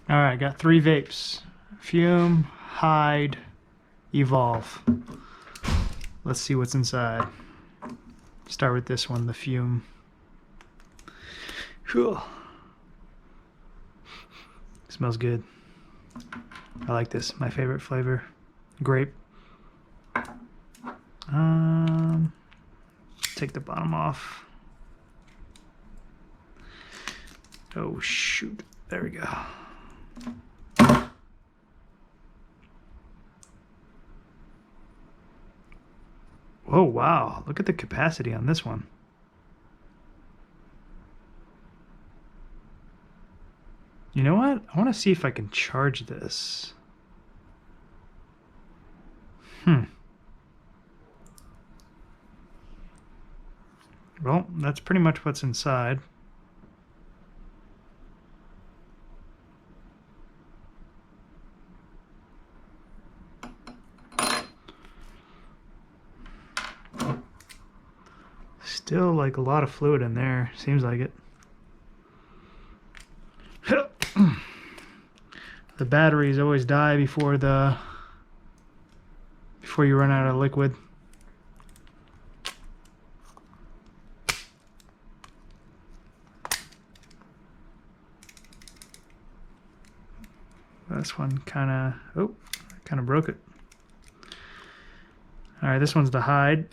Alright, got 3 vapes. Fume, Hide, Evolve. Let's see what's inside. Start with this one, the Fume. Whew. Smells good. I like this. My favorite flavor. Grape. Take the bottom off. Oh shoot. There we go. Oh wow, look at the capacity on this one. You know what? I want to see if I can charge this. Well, that's pretty much what's inside. Still like a lot of fluid in there, seems like it. The batteries always die before you run out of liquid. This one kind of broke it. All right, this one's the Hide.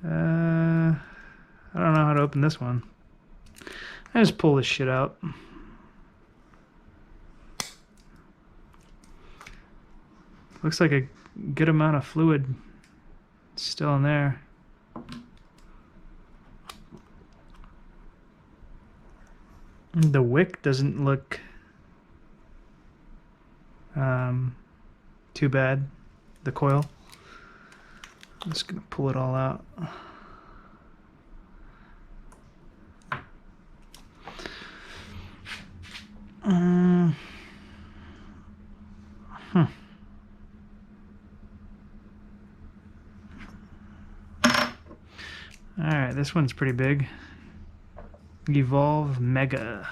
I don't know how to open this one. I just pull this shit out. Looks like a good amount of fluid still in there. The wick doesn't look too bad. The coil. I'm just gonna pull it all out. Alright, this one's pretty big. Evolve Mega.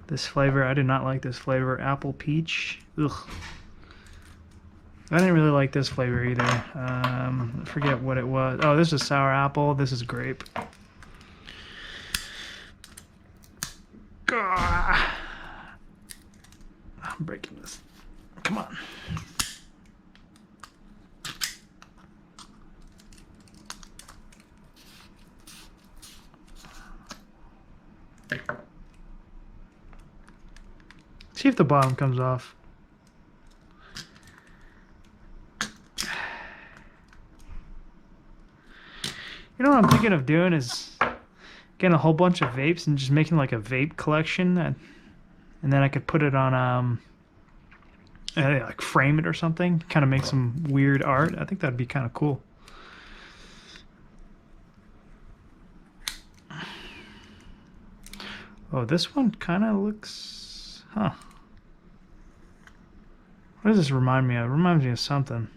This flavor, I did not like this flavor. Apple Peach. Ugh. I didn't really like this flavor either. I forget what it was. Oh, this is sour apple. This is grape. Gah. I'm breaking this. Come on. See if the bottom comes off. You know what I'm thinking of doing is getting a whole bunch of vapes and just making like a vape collection, and then I could put it on like frame it or something, kind of make some weird art. I think that'd be kind of cool. Oh, this one kind of looks, huh? What does this remind me of? It reminds me of something.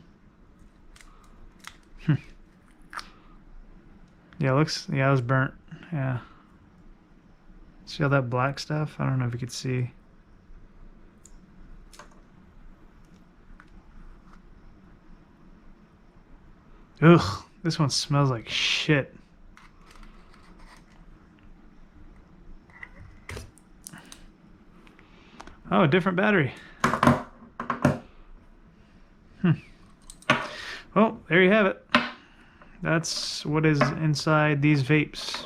Yeah, it looks, yeah, it was burnt. Yeah. See all that black stuff? I don't know if you could see. Ugh, this one smells like shit. Oh, a different battery. Well, there you have it. That's what is inside these vapes.